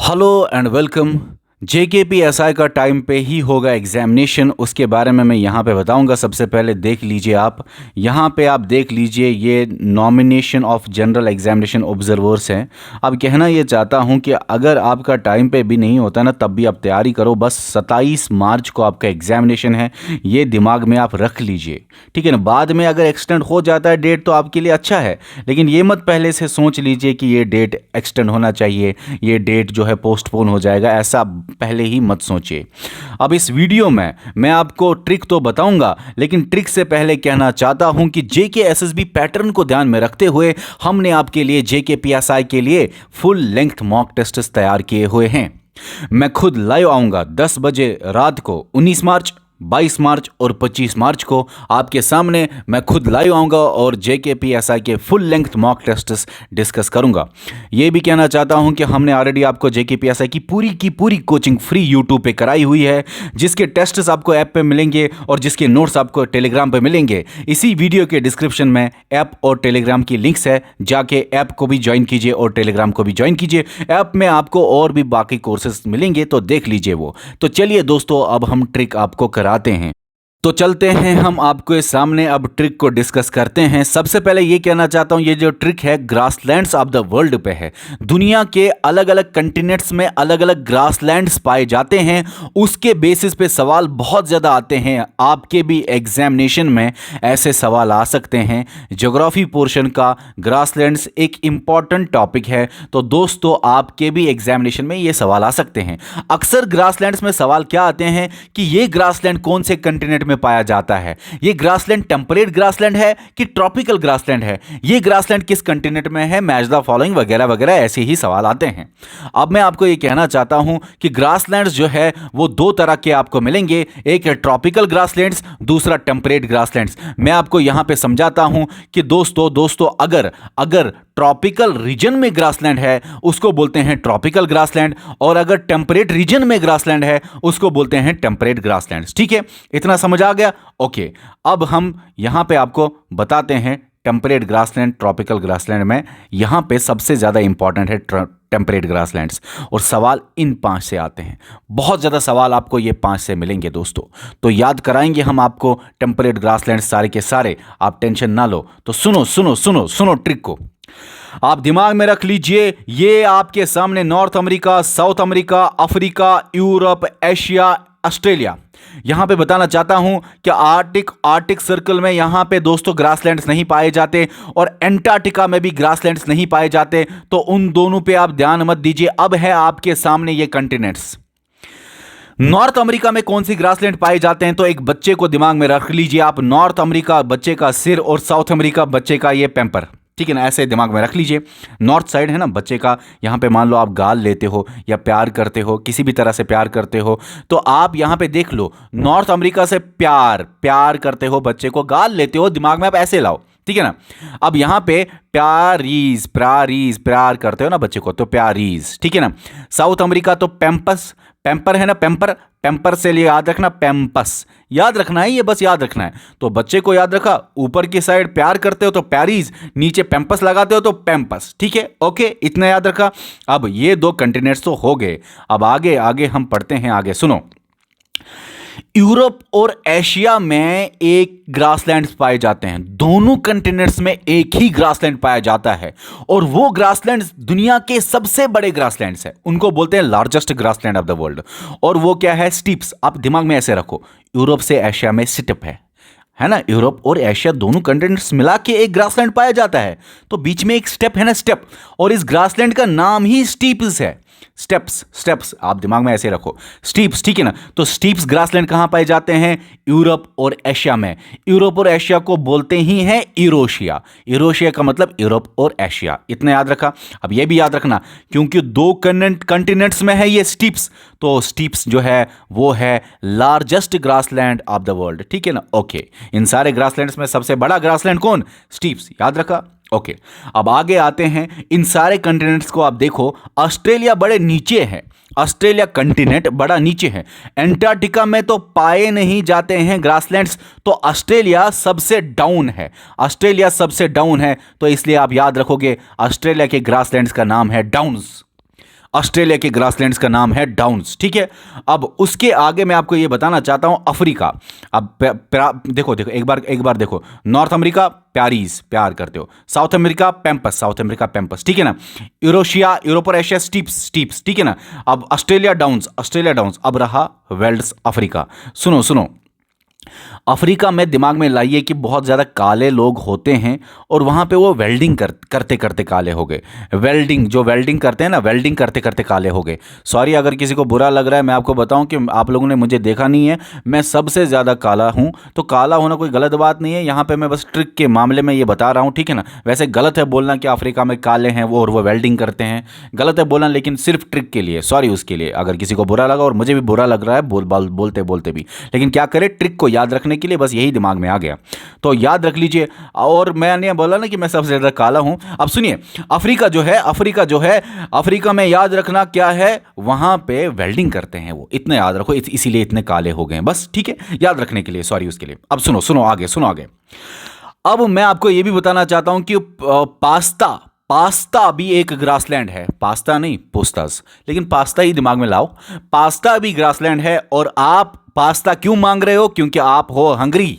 Hello and welcome. जेकेपीएसआई का time पे ही होगा एग्जामिनेशन, उसके बारे में मैं यहाँ पे बताऊंगा। सबसे पहले देख लीजिए, आप यहाँ पे आप देख लीजिए, ये nomination of general examination observers हैं। अब कहना ये चाहता हूँ कि अगर आपका टाइम पे भी नहीं होता ना, तब भी आप तैयारी करो। बस 27 मार्च को आपका एग्जामिनेशन है, ये दिमाग में आप रख लीजिए, ठीक है ना। बाद में अगर एक्सटेंड हो जाता है डेट तो आपके लिए अच्छा है, लेकिन ये मत पहले से सोच लीजिए कि ये डेट एक्सटेंड होना चाहिए, ये डेट जो है पोस्टपोन हो जाएगा, ऐसा पहले ही मत सोचिए। अब इस वीडियो में मैं आपको ट्रिक तो बताऊंगा, लेकिन ट्रिक से पहले कहना चाहता हूं कि जेके एसएसबी पैटर्न को ध्यान में रखते हुए हमने आपके लिए जेके पीएसआई के लिए फुल लेंथ मॉक टेस्ट तैयार किए हुए हैं। मैं खुद लाइव आऊंगा 10 बजे रात को, 19 मार्च, 22 मार्च और 25 मार्च को आपके सामने मैं खुद लाइव आऊँगा और जेकेपीएसआई के full length mock tests discuss करूँगा। ये भी कहना चाहता हूँ कि हमने ऑलरेडी आपको जेकेपीएसआई की पूरी कोचिंग फ्री यूट्यूब पे कराई हुई है, जिसके टेस्ट्स आपको ऐप पे मिलेंगे और जिसके नोट्स आपको टेलीग्राम पे मिलेंगे। इसी वीडियो के डिस्क्रिप्शन में ऐप और टेलीग्राम की लिंक्स है, जाके ऐप को भी ज्वाइन कीजिए और टेलीग्राम को भी ज्वाइन कीजिए। ऐप में आपको और भी बाकी कोर्सेज मिलेंगे, तो देख लीजिए वो। तो चलिए दोस्तों, अब हम ट्रिक आपको कराते हैं। तो चलते हैं हम आपके सामने, अब ट्रिक को डिस्कस करते हैं। सबसे पहले ये कहना चाहता हूँ, ये जो ट्रिक है ग्रासलैंड्स ऑफ द वर्ल्ड पे है। दुनिया के अलग अलग कंटिनेंट्स में अलग अलग ग्रासलैंड्स पाए जाते हैं, उसके बेसिस पे सवाल बहुत ज़्यादा आते हैं। आपके भी एग्जामिनेशन में ऐसे सवाल आ सकते हैं। ज्योग्राफी पोर्शन का ग्रासलैंड्स एक इम्पॉर्टेंट टॉपिक है, तो दोस्तों आपके भी एग्जामिनेशन में ये सवाल आ सकते हैं। अक्सर ग्रासलैंड्स में सवाल क्या आते हैं कि ये ग्रासलैंड कौन से कंटिनेंट में पाया जाता है, ये ग्रासलैंड टेम्परेट ग्रासलैंड है कि ट्रॉपिकल ग्रासलैंड है, ये ग्रासलैंड किस कंटिनेंट में है, मैच द फॉलोइंग वगैरह वगैरह, ऐसे ही सवाल आते हैं। अब मैं आपको ये कहना चाहता हूं कि ग्रासलैंड्स जो है वो दो तरह के आपको मिलेंगे, एक है ट्रॉपिकल ग्रासलैंड्स, दूसरा टेम्परेट ग्रासलैंड्स। मैं आपको यहां पे समझाता हूं कि दोस्तों अगर ट्रॉपिकल रीजन में ग्रासलैंड है उसको बोलते हैं ट्रॉपिकल ग्रासलैंड, और अगर टेम्परेट रीजन में ग्रासलैंड है उसको बोलते हैं टेम्परेट ग्रासलैंड। ठीक है, इतना समझ आ गया? ओके, अब हम यहां पे आपको बताते हैं टेम्परेट ग्रासलैंड, ट्रॉपिकल ग्रासलैंड में यहां पे सबसे ज्यादा इंपॉर्टेंट है टेम्परेट ग्रासलैंड्स, और सवाल इन 5 से आते हैं। बहुत ज़्यादा सवाल आपको ये 5 से मिलेंगे दोस्तों, तो याद कराएंगे हम आपको टेम्परेट ग्रासलैंड्स सारे के सारे। आप टेंशन ना लो, तो सुनो ट्रिक को आप दिमाग में रख लीजिए। ये आपके सामने north America, south America, Africa, Europe, Asia, Australia, यहां पे बताना चाहता हूं कि आर्टिक सर्कल में यहां पे दोस्तों ग्रासलैंड्स नहीं पाए जाते, और एंटार्क्टिका में भी ग्रासलैंड्स नहीं पाए जाते, तो उन दोनों पे आप ध्यान मत दीजिए। अब है आपके सामने ये कंटिनेंट्स। नॉर्थ अमेरिका में कौन सी ग्रासलैंड पाए जाते हैं, तो एक बच्चे को दिमाग में रख लीजिए आप, नॉर्थ अमेरिका बच्चे का सिर और साउथ अमेरिका बच्चे का ये पैम्पर, ठीक है ना, ऐसे दिमाग में रख लीजिए। नॉर्थ साइड है ना बच्चे का, यहां पे मान लो आप गाल लेते हो या प्यार करते हो, किसी भी तरह से प्यार करते हो, तो आप यहां पे देख लो नॉर्थ अमेरिका से प्यार करते हो, बच्चे को गाल लेते हो, दिमाग में आप ऐसे लाओ, ठीक है ना। अब यहां पे प्यार करते हो ना बच्चे को, तो प्यारीज, ठीक है ना। साउथ अमेरिका तो पैम्पर है ना, पैम्पर से लिए याद रखना, पैम्पस याद रखना है, ये बस याद रखना है। तो बच्चे को याद रखा, ऊपर की साइड प्यार करते हो तो प्यारीज, नीचे पैम्पस लगाते हो तो पैम्पस, ठीक है, ओके, इतना याद रखा। अब ये 2 कंटिनेंट्स तो हो गए। अब आगे हम पढ़ते हैं, आगे सुनो। यूरोप और एशिया में एक ग्रासलैंड पाए जाते हैं, दोनों कंटिनेंट्स में एक ही ग्रासलैंड पाया जाता है, और वो ग्रासलैंड दुनिया के सबसे बड़े ग्रासलैंड्स हैं, उनको बोलते हैं largest grassland of the world. और वो क्या है? स्टीप्स। आप दिमाग में ऐसे रखो, यूरोप से एशिया में स्टीप है ना, यूरोप और एशिया दोनों कंटिनेंट्स मिला के एक ग्रासलैंड पाया जाता है, तो बीच में एक स्टेप है ना, स्टेप, और इस ग्रासलैंड का नाम ही स्टीप्स है। स्टेप्स आप दिमाग में ऐसे रखो, स्टीप्स, ठीक है ना। तो स्टीप्स ग्रासलैंड कहां पाए जाते हैं? यूरोप और एशिया में। यूरोप और एशिया को बोलते ही हैं यूरोशिया। यूरोशिया का मतलब यूरोप और एशिया, इतना याद रखा। अब ये भी याद रखना, क्योंकि 2 कंटिनेंट्स में है ये स्टीप्स, तो स्टीप्स जो है वो है largest grassland of the world, ठीक है ना। ओके, इन सारे ग्रासलैंड्स में सबसे बड़ा ग्रासलैंड कौन? स्टीप्स, याद रखा। ओके, अब आगे आते हैं। इन सारे कंटिनेंट्स को आप देखो, ऑस्ट्रेलिया बड़े नीचे है, ऑस्ट्रेलिया कंटिनेंट बड़ा नीचे है। एंटार्क्टिका में तो पाए नहीं जाते हैं ग्रासलैंड्स, तो ऑस्ट्रेलिया सबसे डाउन है, ऑस्ट्रेलिया सबसे डाउन है, तो इसलिए आप याद रखोगे ऑस्ट्रेलिया के ग्रासलैंड्स का नाम है डाउन्स। ऑस्ट्रेलिया के ग्रासलैंड्स का नाम है डाउन्स, ठीक है। अब उसके आगे मैं आपको ये बताना चाहता हूं अफ्रीका। अब देखो देखो एक बार देखो, नॉर्थ अमेरिका प्यारीज, प्यार करते हो, south America pampas, south America pampas, ठीक है ना। यूरोशिया, यूरोप और एशिया स्टीप्स, स्टीप्स, ठीक है ना। अब ऑस्ट्रेलिया डाउन्स, ऑस्ट्रेलिया डाउन्स। अब रहा वेल्ड्स अफ्रीका। सुनो सुनो, अफ्रीका में दिमाग में लाइए कि बहुत ज़्यादा काले लोग होते हैं और वहाँ पे वो वेल्डिंग करते करते काले हो गए। वेल्डिंग, जो वेल्डिंग करते हैं ना, वेल्डिंग करते करते काले हो गए। सॉरी अगर किसी को बुरा लग रहा है, मैं आपको बताऊं कि आप लोगों ने मुझे देखा नहीं है, मैं सबसे ज़्यादा काला हूँ। तो काला होना कोई गलत बात नहीं है, यहाँ पर मैं बस ट्रिक के मामले में ये बता रहा हूँ, ठीक है ना। वैसे गलत है बोलना कि अफ्रीका में काले हैं वो और वो वेल्डिंग करते हैं, गलत है बोलना, लेकिन सिर्फ ट्रिक के लिए, सॉरी उसके लिए अगर किसी को बुरा लगा, और मुझे भी बुरा लग रहा है बोलते बोलते भी, लेकिन क्या करें, ट्रिक को याद रखने के लिए बस यही दिमाग में आ गया, तो याद रख लीजिए। और मैंने बोला ना कि मैं सबसे ज्यादा काला हूं। अब सुनिए, अफ्रीका जो है, अफ्रीका में याद रखना क्या है, वहां पे वेल्डिंग करते हैं वो, इतना याद रखो, इसीलिए इतने काले हो गए हैं, बस, ठीक है, याद रखने के लिए, सॉरी उसके लिए। अब सुनो आगे। अब मैं आपको यह भी बताना चाहता हूं कि पास्ता भी एक ग्रासलैंड है, पास्ता नहीं पोस्तास, लेकिन पास्ता ही दिमाग में लाओ, पास्ता भी ग्रासलैंड है। और आप पास्ता क्यों मांग रहे हो? क्योंकि आप हो हंगरी,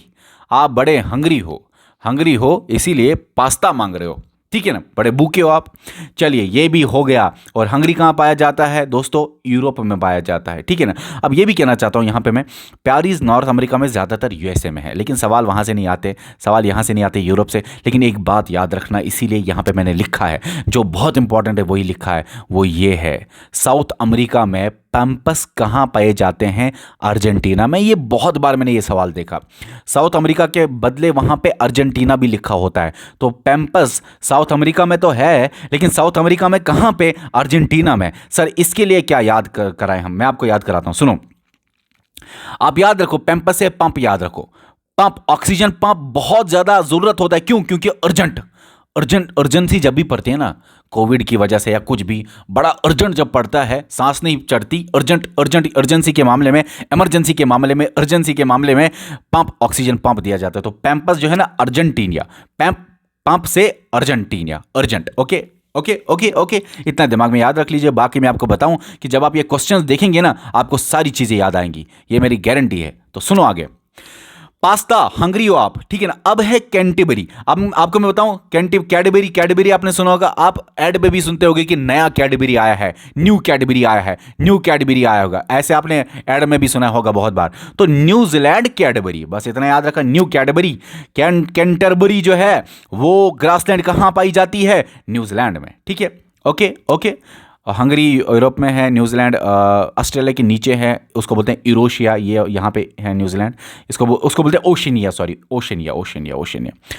आप बड़े हंगरी हो, इसीलिए पास्ता मांग रहे हो, ठीक है ना, बड़े भूखे हो आप। चलिए ये भी हो गया। और हंगरी कहाँ पाया जाता है दोस्तों? यूरोप में पाया जाता है, ठीक है ना। अब ये भी कहना चाहता हूँ यहाँ पे मैं, प्यारीज नॉर्थ अमेरिका में, ज़्यादातर यूएसए में है, लेकिन सवाल वहाँ से नहीं आते, सवाल यहाँ से नहीं आते, यूरोप से। लेकिन एक बात याद रखना, इसीलिए यहाँ पे मैंने लिखा है, जो बहुत इंपॉर्टेंट है वही लिखा है, वो ये है, साउथ अमेरिका में पैम्पस कहाँ पाए जाते हैं? अर्जेंटीना में। ये बहुत बार मैंने ये सवाल देखा, साउथ अमेरिका के बदले वहाँ पे अर्जेंटीना भी लिखा होता है, तो पैम्पस साउथ अमेरिका में तो है, लेकिन साउथ अमेरिका में कहाँ पे? अर्जेंटीना में। सर इसके लिए क्या याद कराएं हम? मैं आपको याद कराता हूं, सुनो। आप याद रखो, पैम्पस से पंप याद रखो, पंप, ऑक्सीजन पंप बहुत ज्यादा जरूरत होता है, क्यों? क्योंकि अर्जेंसी जब भी पड़ती है ना, कोविड की वजह से या कुछ भी बड़ा अर्जेंट जब पड़ता है, सांस नहीं चढ़ती, अर्जेंसी के मामले में, इमरजेंसी के मामले में, अर्जेंसी के मामले में पंप, ऑक्सीजन पंप दिया जाता है। तो पैम्पस जो है ना, अर्जेंटीनिया, पंप से अर्जेंटीनिया, urgent. Okay okay okay okay, इतना दिमाग में याद रख लीजिए। बाकी मैं आपको बताऊं कि जब आप ये क्वेश्चंस देखेंगे ना, आपको सारी चीजें याद आएंगी, ये मेरी गारंटी है। तो सुनो आगे, पास्ता, हंगरी हो आप, ठीक है ना। अब है कैंटरबरी। अब आपको मैं बताऊं, कैडबरी आपने सुना होगा, आप एड पे भी सुनते होगे कि नया कैडबरी आया है, न्यू कैडबरी आया होगा, ऐसे आपने एड में भी सुना होगा बहुत बार। तो न्यूजीलैंड कैडबरी, बस इतना याद रखा, न्यू कैडबरी। कैंटरबरी जो है वो ग्रासलैंड कहां पाई जाती है? न्यूजीलैंड में, ठीक है। ओके ओके, हंगरी यूरोप में है, न्यूजीलैंड ऑस्ट्रेलिया के नीचे है, उसको बोलते हैं यूरोशिया, ये यहाँ पे है न्यूजीलैंड, उसको बोलते हैं ओशनिया, सॉरी ओशनिया।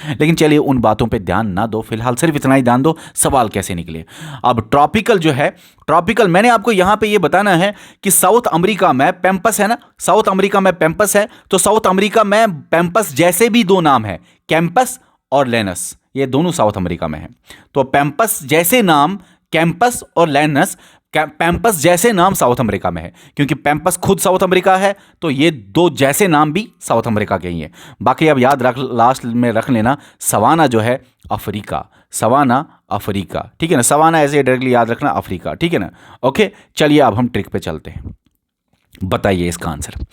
लेकिन चलिए उन बातों पे ध्यान ना दो, फिलहाल सिर्फ इतना ही ध्यान दो, सवाल कैसे निकले। अब ट्रॉपिकल जो है, ट्रॉपिकल मैंने आपको यहाँ पे ये बताना है कि साउथ अमेरिका में पैम्पस है ना, साउथ अमेरिका में पैम्पस है, तो साउथ अमेरिका में पैम्पस जैसे भी दो नाम है, कैंपस और लेनस, ये दोनों साउथ अमेरिका में है। तो पैम्पस जैसे नाम, कैंपस और लेनस, पैम्पस जैसे नाम साउथ अमेरिका में है, क्योंकि पैम्पस खुद साउथ अमेरिका है, तो ये दो जैसे नाम भी साउथ अमेरिका के ही हैं। बाकी अब याद रख, लास्ट में रख लेना, सवाना जो है अफ्रीका, सवाना अफ्रीका, ठीक है ना, सवाना ऐसे डायरेक्टली याद रखना, अफ्रीका, ठीक है ना। ओके, चलिए अब हम ट्रिक पे चलते हैं, बताइए इसका answer.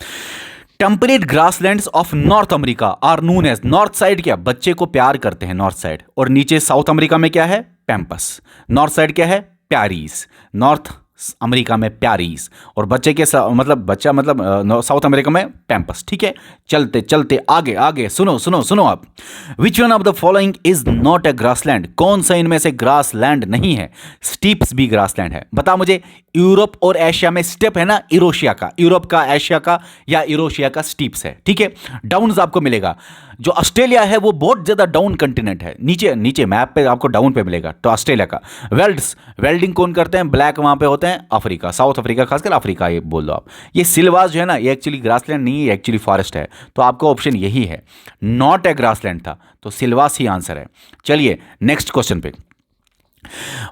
Temperate grasslands of North America are known as, north side क्या, बच्चे को प्यार करते हैं नॉर्थ साइड, और नीचे साउथ अमेरिका में क्या है? पैम्पस। नॉर्थ साइड क्या है? प्यारीज, नॉर्थ अमेरिका में प्यारीज, और बच्चे के बच्चा मतलब साउथ अमेरिका में पैम्पस, ठीक है। चलते चलते आगे सुनो आप, विच one of the following is not a grassland, कौन सा इनमें से ग्रासलैंड नहीं है? स्टीप्स भी ग्रासलैंड है, बता मुझे। यूरोप और एशिया में स्टेप है ना, यूरोशिया का, यूरोप का, एशिया का या यूरोशिया का स्टीप्स है, ठीक है। डाउन्स आपको मिलेगा, जो ऑस्ट्रेलिया है वो बहुत ज्यादा डाउन कंटिनेंट है, नीचे मैप पे आपको डाउन पे मिलेगा, तो ऑस्ट्रेलिया का। वेल्डिंग कौन करते हैं? ब्लैक वहां पे होते हैं, अफ्रीका, साउथ अफ्रीका, खासकर अफ्रीका ये बोल दो आप। ये सिलवास जो है ना, ये एक्चुअली ग्रासलैंड नहीं है, एक्चुअली फॉरेस्ट है, तो आपका ऑप्शन यही है, नॉट ए ग्रासलैंड था, तो सिलवास ही आंसर है। चलिए नेक्स्ट क्वेश्चन पे,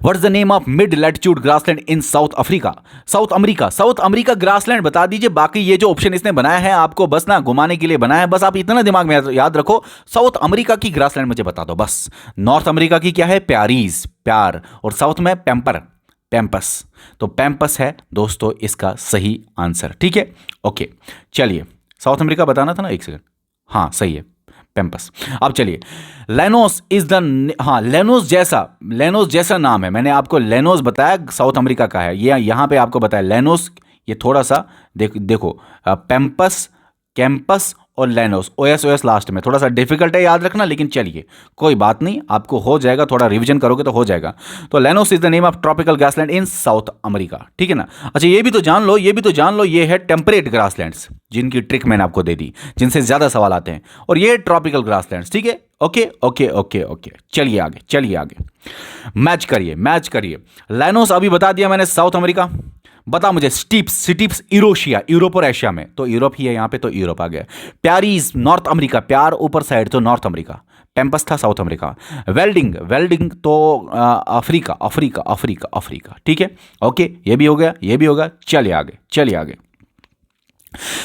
what is the name of mid latitude grassland in South Africa? South America grassland बता दीजिए। बाकी ये जो ऑप्शन इसने बनाया है आपको बस ना घुमाने के लिए बनाया है, बस आप इतना दिमाग में याद रखो, साउथ अमेरिका की ग्रासलैंड मुझे बता दो बस। नॉर्थ अमेरिका की क्या है? प्यारीज, प्यार, और साउथ में पैम्पस। तो पैम्पस है दोस्तों इसका सही आंसर, ठीक है। ओके चलिए, साउथ अमेरिका बताना था ना, एक सेकंड, हाँ सही है पैम्पस। अब चलिए, लेनोस इज द, हाँ लेनोस जैसा नाम है, मैंने आपको लेनोस बताया साउथ अमेरिका का है, ये यहां पे आपको बताया लेनोस, ये थोड़ा सा देखो पैम्पस, कैंपस और लेनोस, ओएस ओएस लास्ट में, थोड़ा सा डिफिकल्ट है याद रखना, लेकिन चलिए कोई बात नहीं, आपको हो जाएगा, थोड़ा रिवीजन करोगे तो हो जाएगा। तो llanos is the name of tropical grassland in South America, ठीक है ना। अच्छा ये भी तो जान लो, ये है टेम्परेट ग्रासलैंड्स, जिनकी ट्रिक मैंने आपको दे दी, जिनसे ज्यादा सवाल आते हैं, और ये ट्रॉपिकल ग्रासलैंड्स, ठीक है। ओके ओके ओके ओके, चलिए आगे मैच करिए। लेनोस अभी बता दिया मैंने, साउथ अमेरिका। बता मुझे स्टीप्स यूरोशिया, यूरोप और एशिया में, तो यूरोप ही है यहाँ पे, तो यूरोप आ गया। प्यारीज नॉर्थ अमेरिका, प्यार ऊपर साइड तो नॉर्थ अमेरिका, पैम्पस था साउथ अमेरिका। वेल्डिंग तो अफ्रीका, ठीक है। ओके ये भी हो गया। चलिए आगे।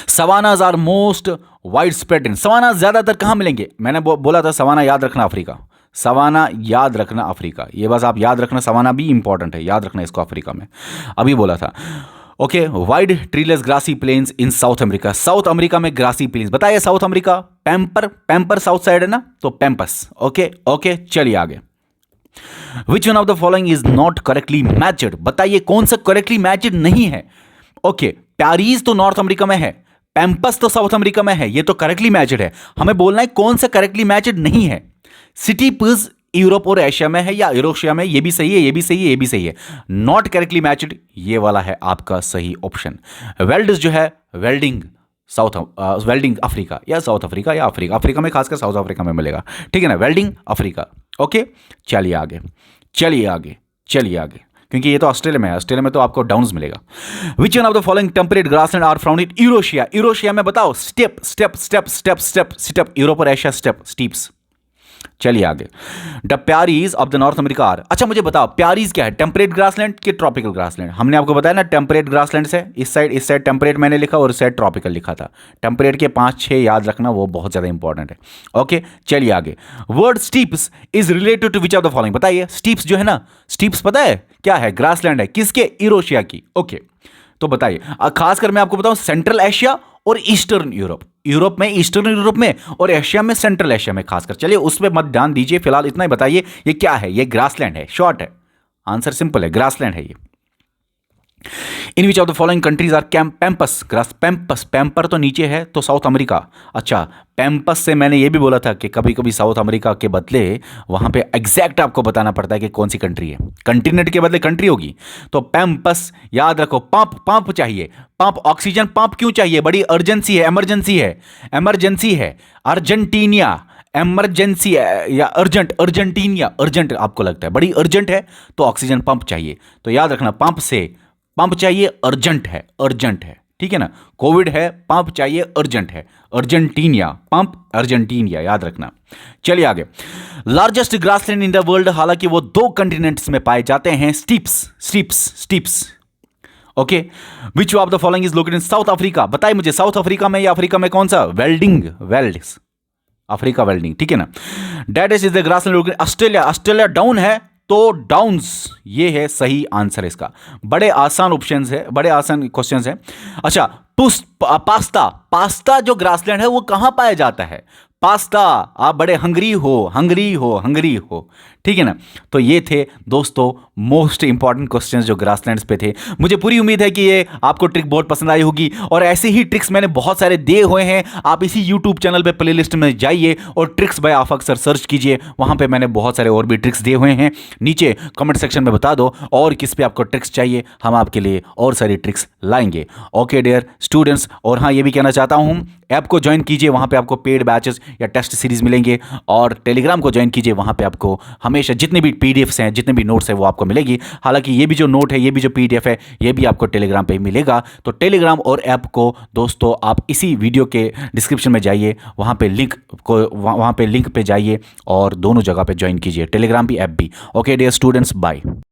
Savannas are most wide spread in, savanna ज्यादातर कहां मिलेंगे, मैंने बोला था सवाना याद रखना अफ्रीका, ये बस आप याद रखना, सवाना भी इंपॉर्टेंट है, याद रखना इसको, अफ्रीका में अभी बोला था। Okay wide treeless grassy plains in South America में ग्रासी प्लेन्स, बताइए South America, pamper South side है ना, तो पैम्पस। ओके चलिए आगे। Which one of the following is not correctly matched, बताइए कौन सा करेक्टली मैच्ड नहीं है। ओके प्यारीज तो नॉर्थ अमेरिका में है, पैम्पस तो साउथ अमेरिका में है, ये तो करेक्टली मैच्ड है, हमें बोलना है कौन सा करेक्टली मैच्ड नहीं है। सिटीपस यूरोप और एशिया में है या यूरोशिया में, ये भी सही है, नॉट करेक्टली मैच्ड, ये वाला है आपका सही ऑप्शन। वेल्ड्स जो है, वेल्डिंग अफ्रीका या साउथ अफ्रीका या अफ्रीका में, खासकर साउथ अफ्रीका में मिलेगा, ठीक है ना, वेल्डिंग अफ्रीका। ओके चलिए आगे, क्योंकि ये तो ऑस्ट्रेलिया में है, ऑस्ट्रेलिया में तो आपको डाउन्स मिलेगा। Which one of the following temperate grassland are found in Eurasia में, बताओ स्टेप, यूरोप और एशिया स्टीप्स। चलिए आगे। The prairies of the North America are, अच्छा मुझे बताओ प्यारीज क्या है, टेम्परेट ग्रासलैंड के ट्रॉपिकल ग्रासलैंड, हमने आपको बताया ना टेम्परेट ग्रासलैंड से, इस साइड टेम्परेट मैंने लिखा और इस साइड ट्रॉपिकल लिखा था, टेम्परेट के 5-6 याद रखना, वो बहुत ज्यादा इंपॉर्टेंट है। ओके चलिए आगे। Word steppes is related to which of the following, बताइए स्टीप्स जो है ना, स्टीप्स पता है क्या है, ग्रासलैंड है, किसके, यूरोशिया की। ओके तो बताइए, खासकर मैं आपको बताऊं सेंट्रल एशिया और ईस्टर्न यूरोप में, ईस्टर्न यूरोप में, और एशिया में, सेंट्रल एशिया में खासकर। चलिए उस पर मत ध्यान दीजिए, फिलहाल इतना ही बताइए ये क्या है, ये ग्रासलैंड है, शॉर्ट है आंसर, सिंपल है, ग्रासलैंड है ये। In which of the following countries are pamper तो नीचे है, तो साउथ अमेरिका। अच्छा पैम्पस से मैंने ये भी बोला था कि कभी कभी साउथ अमेरिका के बदले वहां पे एग्जैक्ट आपको बताना पड़ता है कि कौन सी कंट्री है, कंटिनेंट के बदले कंट्री होगी, तो पैम्पस याद रखो। पंप चाहिए, पंप ऑक्सीजन पंप क्यों चाहिए, बड़ी अर्जेंसी है, इमरजेंसी है, अर्जेंटीनिया एमरजेंसी या अर्जेंट आपको लगता है बड़ी अर्जेंट है, तो ऑक्सीजन पंप चाहिए, तो याद रखना पंप चाहिए, अर्जेंट है, ठीक है ना, कोविड है, पंप चाहिए, अर्जेंट है, अर्जेंटीनिया याद रखना। चलिए आगे। Largest grassland in the world, हालांकि वो 2 कंटिनेंट्स में पाए जाते हैं, steppes. Okay which of the following is located in South Africa, बताइए मुझे साउथ अफ्रीका में या अफ्रीका में कौन सा, अफ्रीका वेल्डिंग, ठीक है ना। That is the grassland, Australia down है, तो डाउन्स ये है सही आंसर इसका। बड़े आसान ऑप्शंस है, बड़े आसान क्वेश्चंस है। अच्छा पास्ता जो ग्रासलैंड है वो कहां पाया जाता है, पास्ता, आप बड़े हंगरी हो, ठीक है ना। तो ये थे दोस्तों मोस्ट इंपॉर्टेंट क्वेश्चंस जो ग्रासलैंड्स पे थे। मुझे पूरी उम्मीद है कि ये आपको ट्रिक बहुत पसंद आई होगी, और ऐसे ही ट्रिक्स मैंने बहुत सारे दिए हुए हैं, आप इसी यूट्यूब चैनल पे प्लेलिस्ट में जाइए और tricks by Afaq sir search कीजिए, वहां पे मैंने बहुत सारे और भी ट्रिक्स दिए हुए हैं। नीचे कमेंट सेक्शन में बता दो और किस पे आपको ट्रिक्स चाहिए, हम आपके लिए और सारी ट्रिक्स लाएंगे। ओके डियर स्टूडेंट्स, और हाँ ये भी कहना चाहता हूँ ऐप को ज्वाइन कीजिए, वहाँ पे आपको पेड बैचेस या टेस्ट सीरीज मिलेंगे, और टेलीग्राम को ज्वाइन कीजिए, वहाँ पे आपको हमेशा जितने भी पीडीएफ्स हैं, जितने भी नोट्स हैं वो आपको मिलेगी। हालांकि ये भी जो नोट है, ये भी जो पीडीएफ है, ये भी आपको टेलीग्राम पे मिलेगा। तो टेलीग्राम और ऐप को दोस्तों आप इसी वीडियो के डिस्क्रिप्शन में जाइए, वहाँ पे लिंक पे जाइए और दोनों जगह पे ज्वाइन कीजिए, टेलीग्राम भी ऐप भी। Okay dear students, bye.